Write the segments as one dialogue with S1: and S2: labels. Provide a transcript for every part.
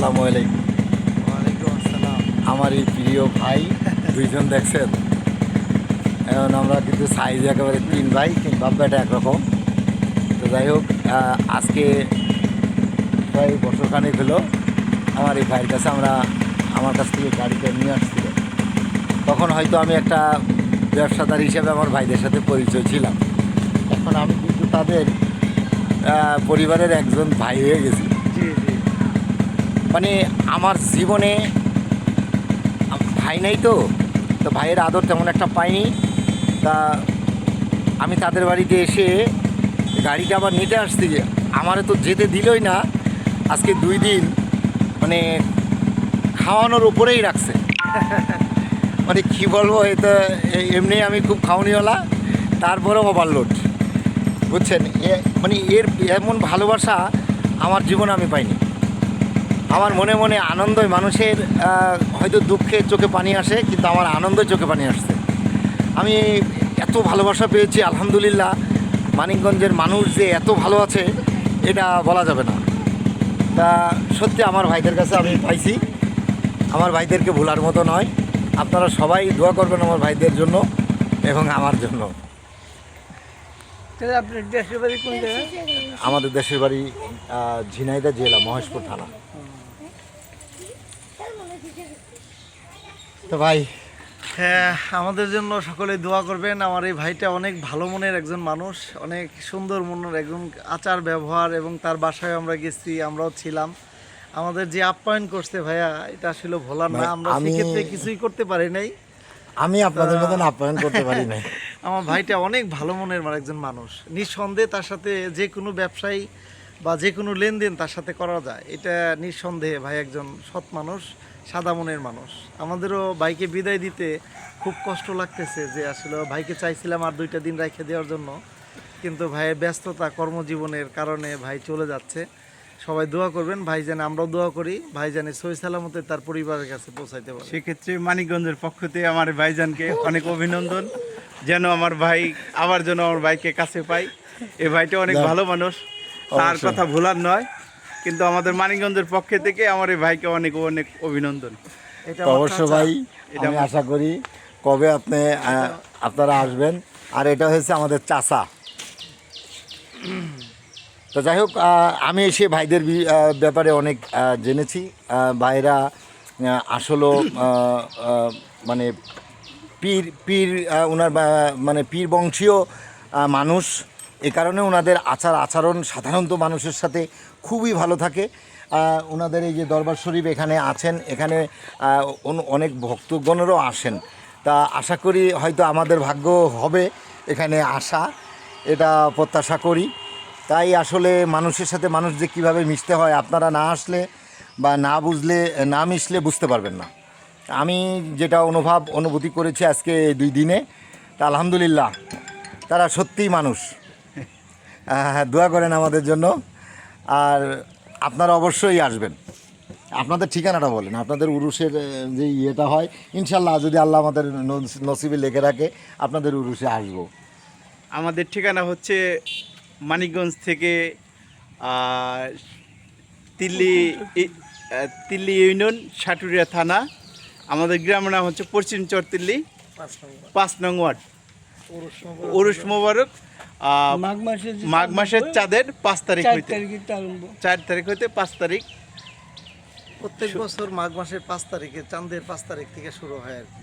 S1: আসসালামু আলাইকুম।
S2: ওয়ালাইকুম আসসালাম।
S1: আমার এই প্রিয় ভাই দুইজন দেখছেন, এখন আমরা কিন্তু সাইজ একেবারে তিন ভাই, তিন বাপ বেটা একরকম। তো যাই হোক, আজকে প্রায় বছরখানেক হলো আমার এই ভাইয়ের কাছে আমার কাছ থেকে গাড়িটা নিয়ে আসছিল। তখন হয়তো আমি একটা ব্যবসাদার হিসেবে আমার ভাইদের সাথে পরিচয় ছিলাম। এখন আমি কিন্তু তাদের পরিবারের একজন ভাই হয়ে গেছি।
S2: জি জি।
S1: মানে আমার জীবনে ভাই নাই, তো ভাইয়ের আদর তেমন একটা পাইনি। তা আমি তাদের বাড়িতে এসে গাড়িটা আবার নিতে আসছি, আমারে তো যেতে দিলই না। আজকে 2 দিন মানে খাওয়ানোর উপরেই রাখছে। মানে কী বলবো, এটা এমনি আমি খুব খাওয়ানিওয়ালা, তারপরেও ওভারলোড, বুঝছেন। মানে এর এমন ভালোবাসা আমার জীবনে আমি পাইনি। আমার মনে মনে আনন্দই, মানুষের হয়তো দুঃখে চোখে পানি আসে, কিন্তু আমার আনন্দই চোখে পানি আসছে। আমি এত ভালোবাসা পেয়েছি, আলহামদুলিল্লাহ। মানিকগঞ্জের মানুষ যে এত ভালো আছে এটা বলা যাবে না। তা সত্যি আমার ভাইদের কাছে আমি পাইছি, আমার ভাইদেরকে ভোলার মতো নয়। আপনারা সবাই দোয়া করবেন আমার ভাইদের জন্য এবং আমার জন্য।
S2: তাহলে আপনার দেশের বাড়ি কোন জায়গায়?
S1: আমাদের দেশের বাড়ি ঝিনাইদহ জেলা, মহেশপুর থানা। তো ভাই,
S2: হ্যাঁ, আমাদের জন্য সকলে দোয়া করবেন। আমার এই ভাইটা অনেক ভালো মনের একজন মানুষ, অনেক সুন্দর মনের একজন, আচার ব্যবহার, এবং তার বাসায় আমরা গেছি, আমরাও ছিলাম। আমাদের যে আপ্যায়ন করছে ভাইয়া, এটা আসলে ভোলার না। আমরা সেক্ষেত্রে কিছুই করতে পারি নাই।
S1: আমি আপনাদের মতন আপ্যায়ন করতে পারি না।
S2: আমার ভাইটা অনেক ভালো মনের একজন মানুষ। নিঃসন্দেহে তার সাথে যে কোনো ব্যবসায়ী বা যে কোনো লেনদেন তার সাথে করা যায়, এটা নিঃসন্দেহে। ভাই একজন সৎ মানুষ, সাদা মনের মানুষ। আমাদেরও ভাইকে বিদায় দিতে খুব কষ্ট লাগতেছে, যে আসলে ভাইকে চাইছিলাম আর 2টা দিন রেখে দেওয়ার জন্য, কিন্তু ভাইয়ের ব্যস্ততা কর্মজীবনের কারণে ভাই চলে যাচ্ছে। সবাই দোয়া করবেন, ভাই যেন, আমরাও দোয়া করি, ভাই যেন সহি সালামতে তার পরিবারের কাছে পৌঁছাইতে পারে।
S3: সেক্ষেত্রে মানিকগঞ্জের পক্ষ থেকে আমার ভাইজানকে অনেক অভিনন্দন, যেন আমার ভাই আবার যেন আমার ভাইকে কাছে পাই। এই ভাইটা অনেক ভালো মানুষ, তার
S1: অবশ্যই।
S3: কথা ভোলার নয়, কিন্তু আমাদের মানিকগঞ্জের পক্ষে থেকে আমার এই ভাইকে অনেক অনেক অভিনন্দন।
S2: এটা
S1: তো অবশ্য ভাই, আমি আশা করি কবে আপনারা আসবেন। আর এটা হচ্ছে আমাদের চাচা। তো যাই হোক, আমি এসে ভাইদের ব্যাপারে অনেক জেনেছি। ভাইরা আসলে মানে পীর পীর ওনার মানে পীর বংশীয় মানুষ। এ কারণে ওনাদের আচরণ সাধারণত মানুষের সাথে খুবই ভালো থাকে। ওনাদের এই যে দরবার শরীফ এখানে আছেন, এখানে অনেক ভক্তগণেরও আসেন। তা আশা করি হয়তো আমাদের ভাগ্য হবে এখানে আসা, এটা প্রত্যাশা করি। তাই আসলে মানুষের সাথে মানুষ যে কীভাবে মিশতে হয়, আপনারা না আসলে বা না বুঝলে, না মিশলে বুঝতে পারবেন না। আমি যেটা অনুভূতি করেছি আজকে 2 দিনে, তা আলহামদুলিল্লাহ, তারা সত্যিই মানুষ। দোয়া করেন আমাদের জন্য। আর আপনারা অবশ্যই আসবেন। আপনাদের ঠিকানাটা বলেন, আপনাদের উরুষের যে ইয়েটা হয়, ইনশাল্লাহ যদি আল্লাহ আমাদের নসিবে লেখে রাখে আপনাদের উরুষে আসবো।
S3: আমাদের ঠিকানা হচ্ছে মানিকগঞ্জ থেকে তিল্লি ইউনিয়ন, সাটুরিয়া থানা। আমাদের গ্রামের নাম হচ্ছে পশ্চিম চরতিল্লি, 5 নং ওয়ার্ড। উরুস মোবারক মাঘ মাসের চাঁদের 5 তারিখ হইতে, 4 তারিখ হইতে 5 তারিখ।
S2: প্রত্যেক বছর মাঘ মাসের 5 তারিখে, চাঁদের 5 তারিখ থেকে শুরু হয় আর কি।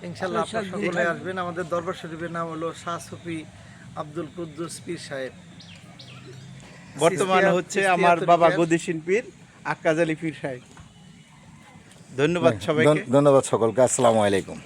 S2: ইনশাল্লাহ আপনারা সকলে আসবেন। আমাদের দরবার শরীফের নাম হলো শাহ সুফি আব্দুল কুদ্দুস পীর সাহেব।
S3: বর্তমানে হচ্ছে আমার বাবা গদিশীন পীর আক্কাজ আলী পীর সাহেব। ধন্যবাদ সবাইকে।
S1: ধন্যবাদ সকলকে। আসসালামু আলাইকুম।